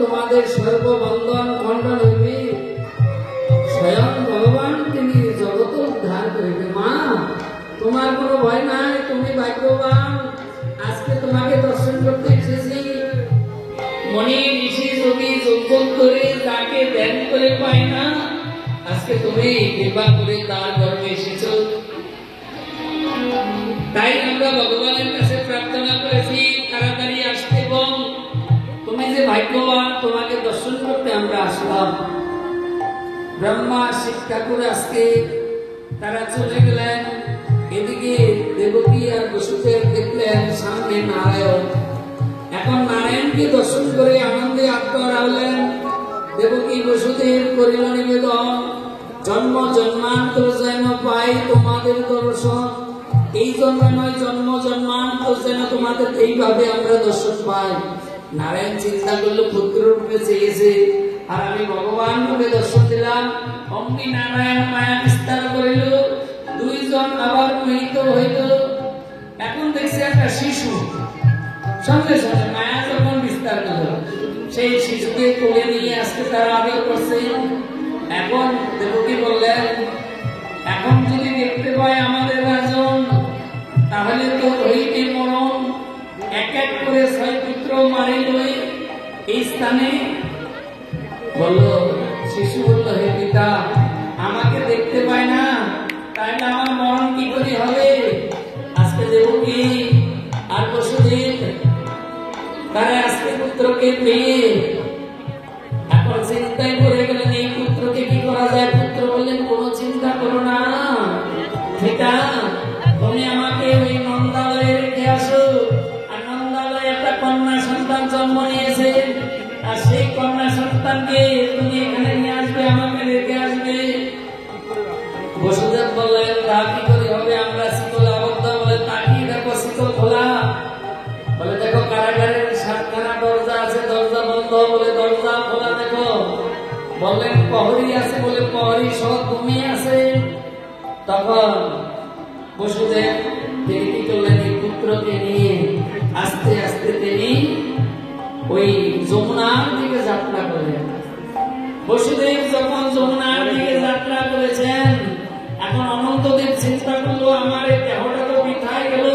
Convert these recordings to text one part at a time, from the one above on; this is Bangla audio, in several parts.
তোমাদের সর্বমঙ্গল করে পাই না, আজকে তুমি কৃপা করে তার গর্ভে এসেছো। তাই আমরা ভগবানের কাছে প্রার্থনা করেছি তাড়াতাড়ি আসতে, এবং তুমি যে ভাগ্যবান, তোমাকে দর্শন করতে আমরা আসলাম। ব্রহ্মা শিব ঠাকুর আজকে তারা চলে গেলেন, এদিকে দেবকী আর বসুদেব দেখলেন সামনে নারায়ণ। এখন নারায়ণকে দর্শন করে আনন্দে আত্মহারা হলেন। দেবকী বসুদেব করিল নিবেদন, জন্ম জন্মান্তর যেন পাই তোমাদের দর্শন। এই জন্মে নয়, জন্ম জন্মান্তর যেন তোমাদের এইভাবে আমরা দর্শন পাই। নারায়ণ চিন্তা করলো পুত্র রূপে চেয়েছে, আর আমি ভগবান রূপে দর্শন দিলাম। অমনি নারায়ণ মায়া বিস্তার করিল, দুইজন আবার মোহিত হইল। এখন দেখছি একটা শিশু, সঙ্গে সঙ্গে মায়া যখন বিস্তার করল, সেই শিশুকে কোলে নিয়ে আজকে তারা আদর করছে। এখন দেবকী বললেন, এখন যদি দেখতে পাই আমাদের রাজন, তাহলে তো হইতে মরণ। এক এক করে 6 পুত্র মারিল এই স্থানে। বলল শিশু, বলল হে পিতা, আমাকে দেখতে পায় না, তাইলে আমার মরণ কি করে হবে? আজকে দেবকী আর বসুদেব তারা আজকে পুত্রকে পেয়ে এখন চিন্তায় পড়ে গেলেন, এই পুত্রকে কি করা যায়? পুত্র বললেন, কোনো চিন্তা করো না পিতা, তুমি আমাকে ওই নন্দালয়ে রেখে আসো। আর নন্দালয়ে একটা কন্যা সন্তান জন্ম নিয়েছে, আর সেই কন্যা সন্তানকে তুমি এখানে নিয়ে আসবে, আমাকে রেখে আসবে। বসুদেব বললেন, তা কি করে হবে? আমরা শিকল আবদ্ধ। বলে তাকিয়ে দেখো, শিকল খোলা। বলে দেখো কারাগারের 7খানা দরজা আছে, দরজা বন্ধ। বলে দরজা খোলা দেখো। বললেন প্রহরী আছে। বলে প্রহরী সহ ঘুমিয়ে আছে। তখন বসুদেব তিনি কি করলেন, এই পুত্রকে নিয়ে আস্তে আস্তে তিনি ওই যমুনার দিকে যাত্রা করলেন। বসুদেব যখন যমুনার দিকে যাত্রা করেছেন, এখন অনন্তদেব চিন্তা করলো, আমার এই দেহটা তো বৃথায় গেল,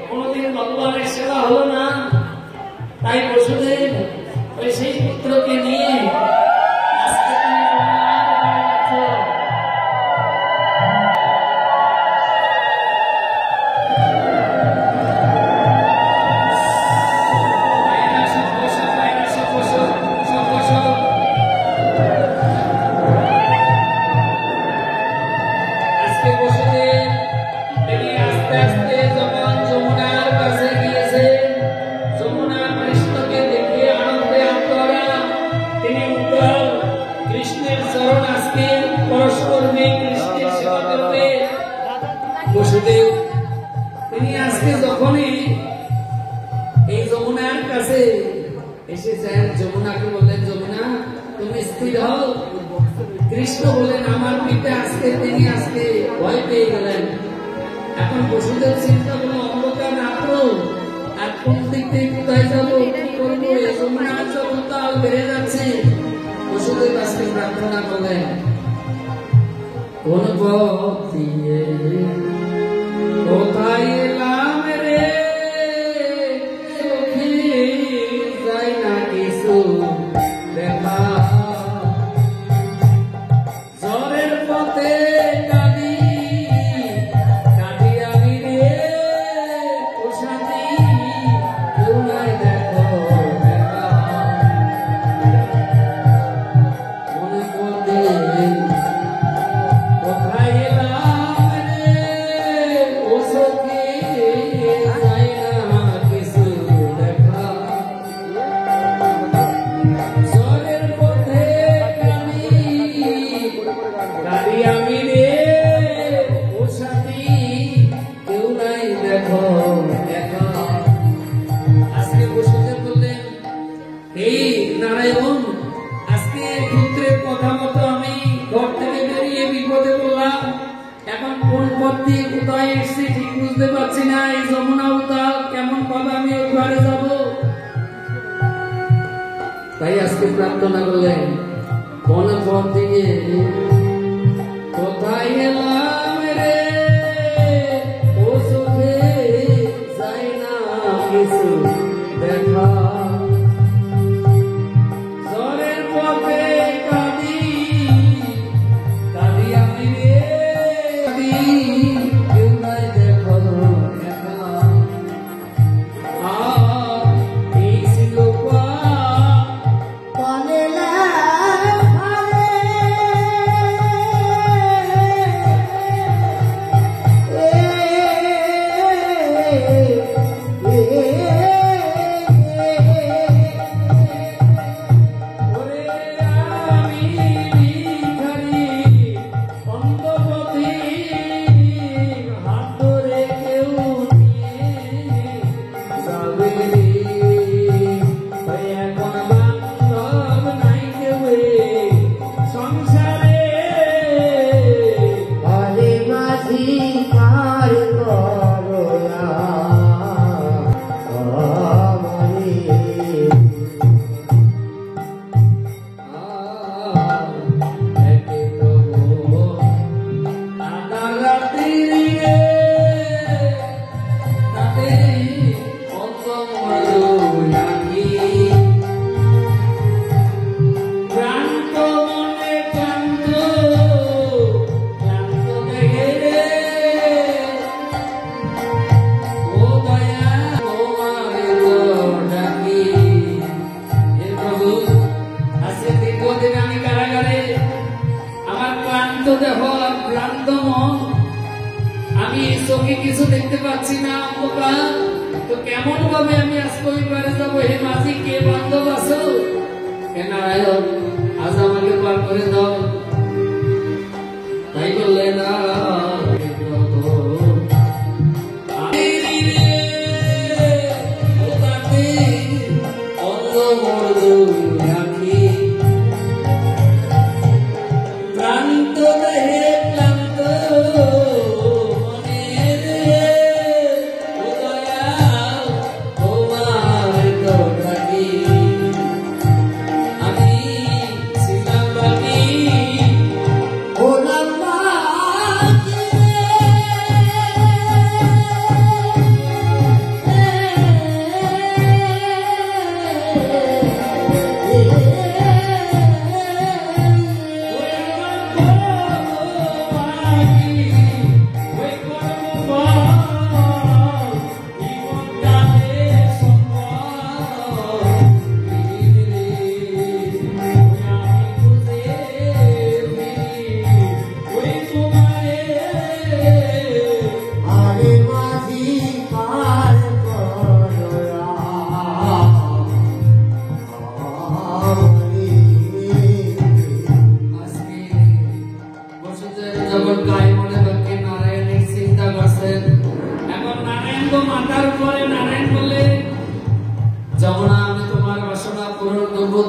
কোনদিন ভগবানের সেবা হলো না। তাই বসুদেব ওই সেই পুত্রকে নিয়ে আজকে তিনি যমুনার দিকে বসুদেব তিনি আজকে যখনই এই যমুনার কাছে এসেছেন, যমুনাকে বললেন, যমুনা তুমি স্থির হও। কৃষ্ণ বললেন, আমার পিতা আজকে তিনি আজকে ভয় পেয়ে গেলেন। এখন বসুদেব চিন্তা করলো, অন্ধকার রাত্র, আর কোন দিক থেকে কোথায় যাবো, কি করবো? এই যমুনার জলতাল বেড়ে যাচ্ছে। বসুদেব আজকে প্রার্থনা করলেন, কোন পথ দিয়ে কোথায় এলাম রে, চোখে যায় না কিছু দেখা। জ্বরের পথে কাঁদি কাঁদি আমি রে, ও সাথী কেউ নাই দেখো দেখা। মনে করতে কোথায় এলাম রে, ও সখী যায় না কিছু দেখা। জ্বরের পথে কাঁদি কাঁদি আমি রে, ও সাথী কেউ নাই দেখো দেখা। আজকে বসুদেব বললেন, এই নারায়ণ, আজকে পুত্রের কথা মতো আমি ঘর থেকে বেরিয়ে বিপদে বললাম। এখন কোন পথ দিয়ে কোথায় এসছি ঠিক বুঝতে পারছি না। এই যমুনা উতাল, কেমন ভাবে আমি ওই ঘরে যাব? তাই আজকে প্রার্থনা করলেন, কোন পথ দিয়ে কোথায় এলাম রে, ও চোখে যায় না কিছু দেখা। জ্বরের পথে কাঁদি দীর্ঘদিন আমি কারাগারে, আমার ক্লান্ত দেহ আর ক্লান্ত মন, আমি চোখে কিছু দেখতে পাচ্ছি না অন্ধকার, তো কেমন ভাবে আমি আজকে ওই পারে যাবো? হে মাঝি, কে বান্ধব আছো? হে নারায়ণ, আজ আমাকে পার করে দাও। তাই বললে না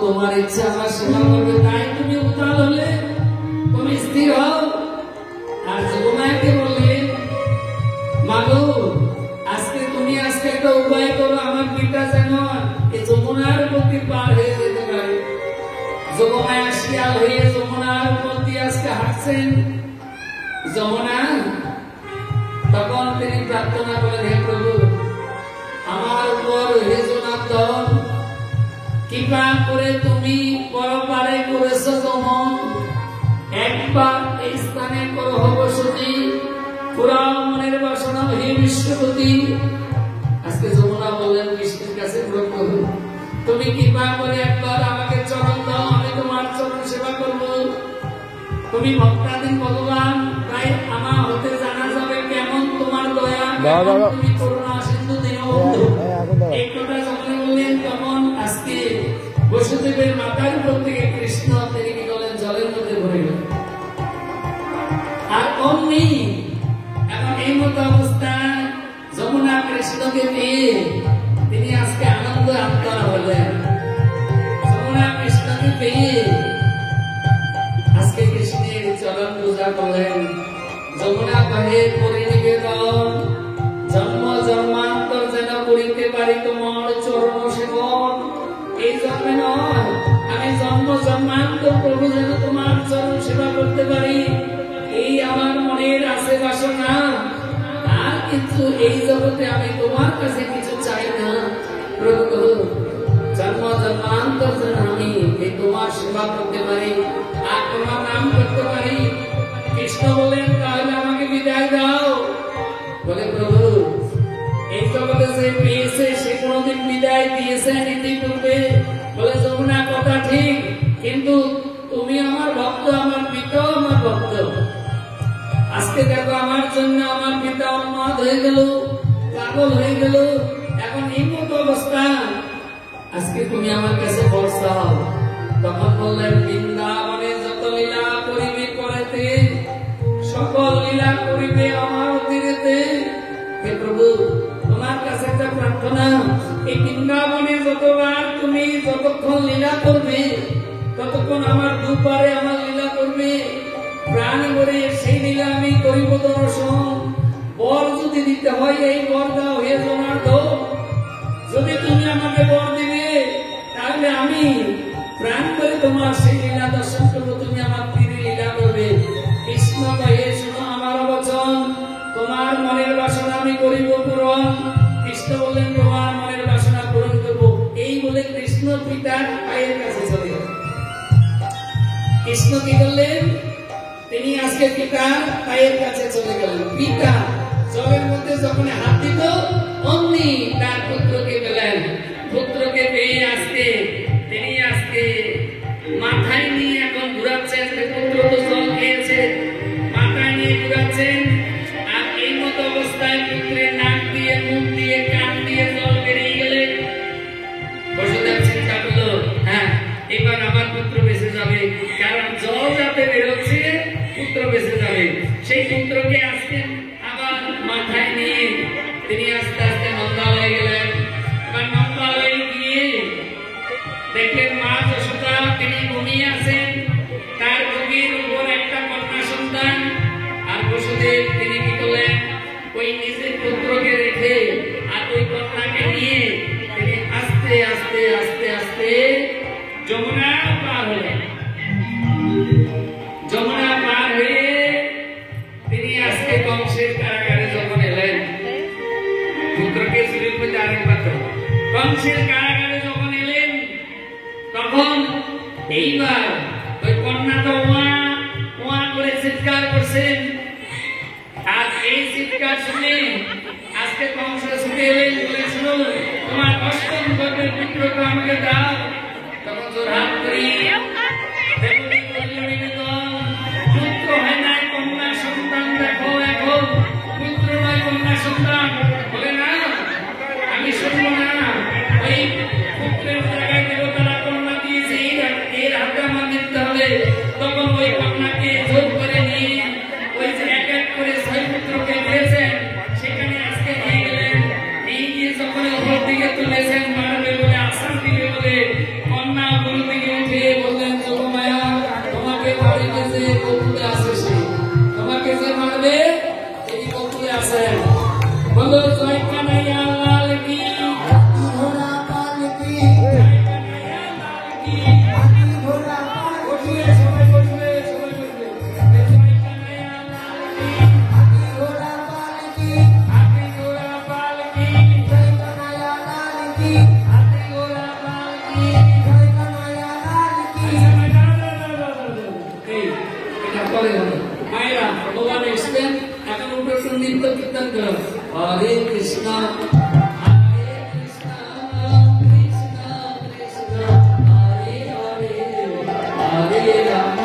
তোমার ইচ্ছা আমার সেবা করবে, তাই তুমি উতাল হলে, তুমি স্থির হও। আর যমুনাকে বললেন, মাগো আজকে তুমি আজকে একটা উপায় করো, আমার পিতা যেন এই যমুনার প্রতি পার হয়ে যেতে পারে। যমুনায় শিয়াল হয়ে যমুনার প্রতি আজকে হাঁটছেন। যমুনা তখন তিনি প্রার্থনা করেন, হে প্রভু, আমার উপর হে জনার্দন কৃপা করে তুমি পরপারে করেছো দমন, একবার এই স্থানে করো বসতি, পুরা মনের বাসনা হে বিশ্বপতি। আজকে যমুনা বললেন কৃষ্ণের কাছে, প্রভু তুমি কৃপা করে একবার আমাকে চরণ দাও, আমি তোমার চরণ সেবা করব। তুমি ভক্তাধীন ভগবান, তাই আমার হতে জানা যাবে কেমন তোমার দয়া, তুমি করুণা সিন্ধু দীনবন্ধু। এই কথা যখন বললেন তখন আজকে বসুদেবের মাথার উপর থেকে কৃষ্ণ তিনি কি বলেন জলের মধ্যে ভরে গেল। আর অমনি এখন এই মতো অবস্থায় যমুনা কৃষ্ণকে পেয়ে তিনি আজকে আনন্দ আত্মা হলেন। যমুনা কৃষ্ণকে পেয়ে আজকে কৃষ্ণের চরণ পূজা করলেন। যমুনা কহে পরিনিবেদন, জন্ম জন্মান্তর যেন করিতে পারি তোমার চরণ সেবন। এই জন্মে নয়, আমি জন্ম জন্মান্তর প্রভু যেন তোমার চরণ সেবা করতে পারি, এই আমার মনের আছে বাসনা। আর কিন্তু এই জগতে আমি তোমার কাছে কিছু চাই না প্রভু, জন্ম জন্মান্তর যেন আমি এই তোমার সেবা করতে পারি আর তোমার নাম করতে পারি। কৃষ্ণ বলেন, তাহলে আমাকে বিদায় দাও। বলে, প্রভু এই জগতে যে পেয়েছে সে কোনদিন বিদায় দিয়েছে ইতিপূর্বে? বলে, যমুনা কথা ঠিক, কিন্তু তুমি আমার ভক্ত, আমার পিতা আমার ভক্ত। আজকে দেখো আমার জন্য আমার পিতা উন্মাদ হয়ে গেল, পাগল হয়ে গেল। এখন এই মতো অবস্থা, আজকে তুমি আমার কাছে বর্ষাও। তখন বললেন, বৃন্দাবনে যত লীলা করিবে করেতে, সকল লীলা করিবে আমার অতিরেতে। হে প্রভু, তোমার কাছে একটা প্রার্থনা, এই বৃন্দাবনে যতবার তুমি যতক্ষণ লীলা করবে ততক্ষণ আমার দুপারে আমার লীলা করবে, প্রাণ ভরে সেই লীলা আমি করিব দর্শন। বর যদি দিতে হয় এই বর দাও হে জনার্দন। যদি তুমি আমাকে বর দিবে তাহলে আমি প্রাণ করে তোমার সেই লীলা দর্শন করবো, তুমি আমার তীরে লীলা করবে। কৃষ্ণ কহে, শোনো আমার বচন, তোমার মনের বাসনা আমি করিব পূরণ। কৃষ্ণ বললেন, তোমার মনের বাসনা পূরণ করবো। এই বলে কৃষ্ণ পিতার পায়ের কাছে চলে গেলেন। কৃষ্ণ কি করলেন? তিনি আজকে পিতার পায়ের কাছে চলে গেলেন। পিতা জলের মধ্যে যখন হাত দিত অমনি তার পুত্রকে পেলেন। পুত্রকে পেয়ে আজকে তিনি মাথায় ঘুরাচ্ছেন, পুত্র তো জল খেয়েছে, মাথায় নিয়ে ঘুরাচ্ছেন, আর এই মতো অবস্থায় পুত্রের নাক দিয়ে, মুখ দিয়ে, কান দিয়ে জল বেরিয়ে গেলে বসুদেব চিন্তা করলো, হ্যাঁ এবার আমার পুত্র বেঁচে যাবে, কারণ জল যাতে বেরোচ্ছে পুত্র বেঁচে যাবে। সেই পুত্রকে আজকে আবার মাথায় নিয়ে তিনি আস্তে আস্তে নন্দালয়ে গেলেন। এবার নন্দালয়ে গিয়ে দেখলেন মা যশোদা তিনি ঘুমিয়ে আছেন, তার বুকের উপর একটা কন্যা সন্তান। আর বসুদেব তিনি কি করলেন, ওই নিজের পুত্রকে রেখে আর ওই কন্যাকে নিয়ে তিনি আস্তে আস্তে আস্তে আস্তে যমুনা পার হলেন। যমুনা পার হয়ে তিনি আজকে কংসের কারাগারে যখন এলেন, পুত্রকে শরীর মধ্যে আরেকবার কংসের কারাগারে যখন এলেন, তখন এইবার ওই কন্যাটা ওয়া ওয়া করে চিৎকার করছেন। আর এই চিৎকার শুনে আজকে কংস ছুটে এলেন, বলে শুনো তোমার অষ্টম গর্ভের পুত্রকে আমাকে দাও। তখন তোর হাত করি পুত্র হয় না, কন্যা সন্তান দেখো, এখন পুত্র নয় কন্যা সন্তান। বলে না আমি শুনবো না, ওই পুত্রের জায়গায় দেবতারা কন্যা দিয়েছে, এর হাতে আমার নিতে হবে। তখন ওই কন্যাকে জোর করে নিয়ে ওই যে এক এক করে 6 পুত্রকে দিয়েছেন, সেখানে আজকে নিয়ে গেলেন। নিয়ে গিয়ে যখন উপর দিকে তুলেছেন, মারবে বলে আসাম দিবে বলে, কন্যা উপর দিকে উঠে বললেন, যোগমায়া তোমাকে মারবে যে কপুরে আসে, সে তোমাকে যে মারবে এই কপুরে আসেন। বলো জয় কানাইয়া লাল কি, ঘোড়া পাল কি, জয় কানাইয়া লাল কি, ঘোড়া পাল কি, সবাই বসবে, সবাই বসবে, জয় কানাইয়া লাল কি, ঘোড়া পাল কি, ঘোড়া পাল কি, জয় কানাইয়া লাল কি, ঘোড়া পাল কি, জয় কানাইয়া লাল কি। এই এটা পরে হবে মায়েরা, ভগবান এসছেন, এখন উপরে নৃত্য কীর্তন করো। হরে কৃষ্ণ হরে কৃষ্ণ কৃষ্ণ কৃষ্ণ হরে হরে, হরে রাম